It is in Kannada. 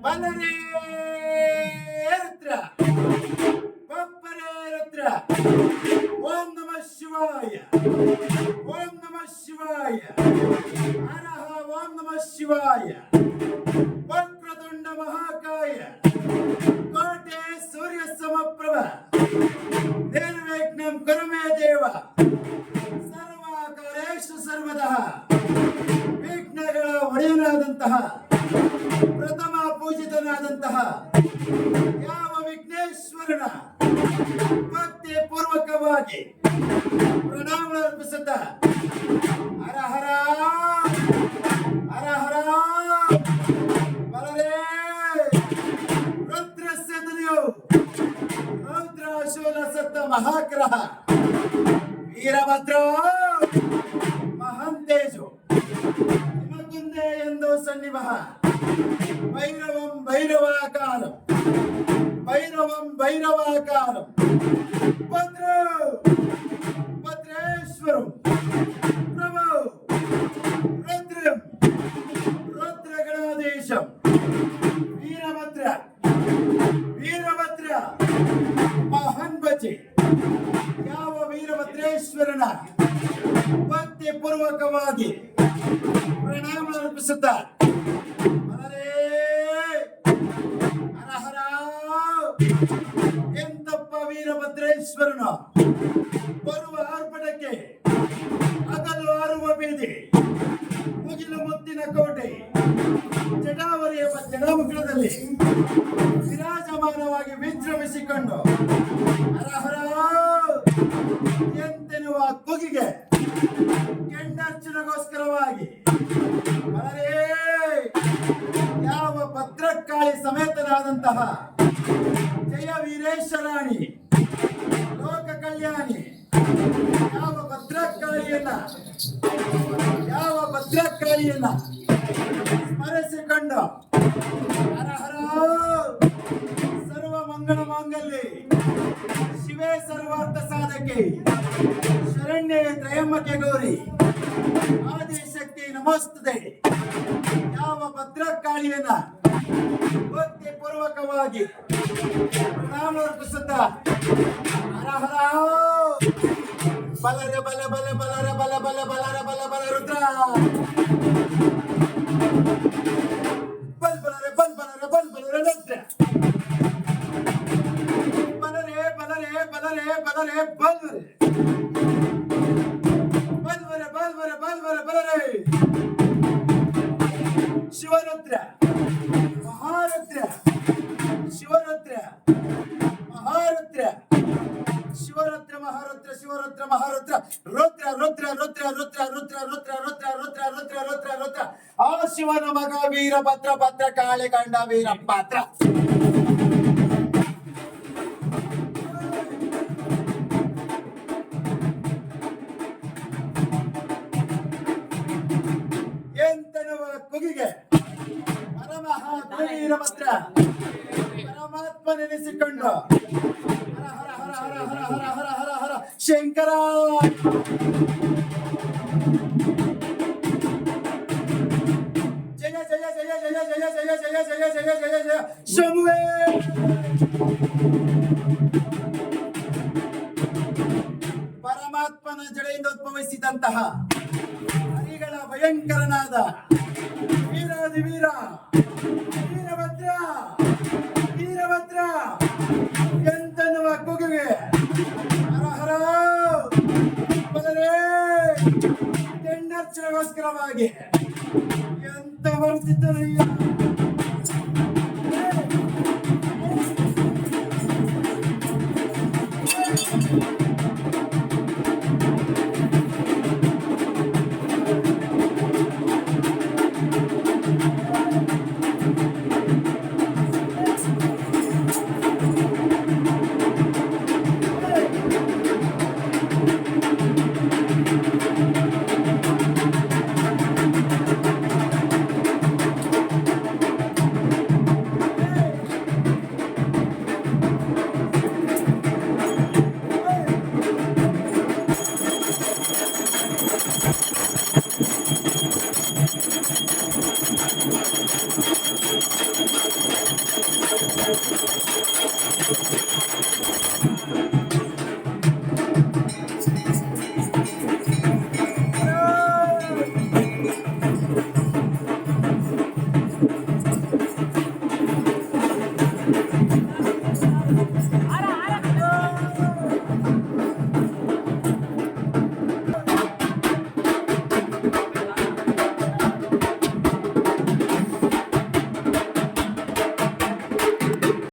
ಬಲ್ಲರೇ ರುದ್ರ ಬಪ್ಪರೇ ರುದ್ರ. ಓಂ ನಮಃ ಶಿವಾಯ, ಓಂ ನಮಃ ಶಿವಾಯ, ಹರಹ ಓಂ ನಮಃ ಶಿವಾಯ. ವಕ್ರತುಂಡ ಮಹಾಕಾಯ, ಕೋಟೆ ಸೂರ್ಯ ಸಮಪ್ರಭ, ನಿರ್ವಿಘ್ನಂ ಕುರು ಮೇ ದೇವ, ಸರ್ವಕಾರ್ಯೇಷು ಸರ್ವದಃ. ವಿಘ್ನಗಳ ಒಡೆಯನಾದಂತಹ, ಪ್ರಥಮ ಪೂಜಿತನಾದಂತಹ ಯಾವ ವಿಘ್ನೇಶ್ವರನ ಭಕ್ತಿ ಪೂರ್ವಕವಾಗಿ ಪ್ರಣಾಮ ಅರ್ಪಿಸುತ್ತ ಹರ ಹರ ಹರ ಹರ. ಬಲರೇ ರುದ್ರಸ್ಯ ಧ್ವನಿಯು ರೌದ್ರಾಶೂಲ ಸತ್ತ ಮಹಾಗ್ರಹ ವೀರಭದ್ರ ಮಹಂತೇಜು ಹಿಮಕುಂದೆ ಎಂದು ಸನ್ನಿವಹ. ಭೈರವಂ ಭೈರವಾಕಾರಂ, ಭೈರವಂ ಭೈರವಾಕಾರಂ, ಭದ್ರ ಭದ್ರೇಶ್ವರಂ, ಪ್ರಭು ರುದ್ರಂ ರುದ್ರಗಣಾಧೀಶಂ. ವೀರಭದ್ರ ವೀರಭದ್ರ ಮಹಾನ್ ಭಜೆ. ಯಾವ ವೀರಭದ್ರೇಶ್ವರನ ಭಕ್ತಿ ಪೂರ್ವಕವಾಗಿ ಪ್ರಣಾಮ ಅರ್ಪಿಸುತ್ತ ಎಂತಪ್ಪ ವೀರಭದ್ರೇಶ್ವರನು ಬರುವ ಆರ್ಭಟಕ್ಕೆ ಹಗಲು ಆರುವ ಬೀದಿ, ಮುಗಿಲು ಮುತ್ತಿನ ಕೋಟೆ, ಜಟಾವರಿಯ ಜಡಮುಖದಲ್ಲಿ ವಿರಾಜಮಾನವಾಗಿ ವಿಜೃಂಭಿಸಿಕೊಂಡು ಹರಹರ ಎಂತೆನ್ನುವ ಕೂಗಿಗೆ ಕೆಂಡರ್ಚನೆಗೋಸ್ಕರವಾಗಿ ಯಾವ ಭದ್ರಕಾಳಿ ಸಮೇತನಾದಂತಹ ಜಯ ವೀರೇಶ್ವರಾಣಿ ಲೋಕ ಕಲ್ಯಾಣಿ ಯಾವ ಭದ್ರಕಾಳಿಯನ್ನ ಸ್ಮರಿಸಿಕೊಂಡು ಹರ ಹರ ಸರ್ವ ಮಂಗಳ ಮಾಂಗಲ್ಯೆ ಶಿವೇ ಸರ್ವಾರ್ಥ ಸಾಧಕೆ ಶರಣ್ಯೆ ತ್ರಯಂಬಕೆ ಗೌರಿ ಆದಿಶಕ್ತಿ ನಮಸ್ತುತೆ. ಯಾವ ಭದ್ರಕಾಳಿಯನ್ನ ಭಕ್ತಿ ಪೂರ್ವಕವಾಗಿ ಪ್ರಣಾಮ ಅರ್ಪಿಸುತ್ತ ಹರ ಹರ. ಬಲರ ಬಲ ಬಲ ಬಲರ ಬಲ ಬಲ ಬಲರ ಬಲ ಬಲ ರುದ್ರ ಬಲ್ ಬಲರೆ ಬಲ್ ಬಲರೆ ಬಲ್ ಬಲರೆ ರುದ್ರ. ಬಲರೆ ಬಲರೆ ಬಲರೆ ಬಲರೆ ಬಲ್ವರೆ ಬಲ್ವರೆ ಬಲ್ವರೆ ಬಲ್ವರೆ ಬಲರೆ. ಶಿವರುದ್ರ ಮಹಾರುದ್ರ, ಶಿವರುದ್ರ ಮಹಾರುದ್ರ, ಶಿವರುದ್ರ ಮಹಾರುದ್ರ, ಶಿವರುದ್ರ ಮಹಾರುದ್ರ. ರುದ್ರ ರುದ್ರ ರುದ್ರ ರುದ್ರ ರುದ್ರ ರುದ್ರ ರುದ್ರ ರುದ್ರ ರುದ್ರ ರುದ್ರ ರುದ್ರ ಆ ಶಿವನ ಮಗ ವೀರಭದ್ರ ಭದ್ರ ಕಾಳೆ ಕಂಡ ವೀರಭದ್ರ. ಎಂತನುವ ಕುಗಿಗೆ ಪರಮಹಾತ್ಮ ವೀರಭದ್ರ ಪರಮಾತ್ಮ ನೆನೆಸಿಕೊಂಡು ಹರ ಹರ ಹರ ಹರ ಹರ ಹರ ಹರ ಹರ ಹರ ಶಂಕರ. ಜಯ ಜಯ ಜಯ ಜಯ ಜಯ ಜಯ ಜಯ ಜಯ ಜಯ ಜಯ ಜಯ ಶಂಭುವೇ. ಪರಮಾತ್ಮನ ಜಡೆಯಿಂದ ಉದ್ಭವಿಸಿದಂತಹ ಹರಿಗಳ ಭಯಂಕರನಾದ ವೀರಾದಿ ವೀರ ವೀರಭದ್ರ ವೀರಭದ್ರ ಎಂತನ್ನುವ ಕೂಗುಗೆ ಹರ ಹರ ಬದಲೇ ತೆಂಡರ್ಚನಗೋಸ್ಕರವಾಗಿ ಎಂತ ಬರುತ್ತಿದ್ದರು.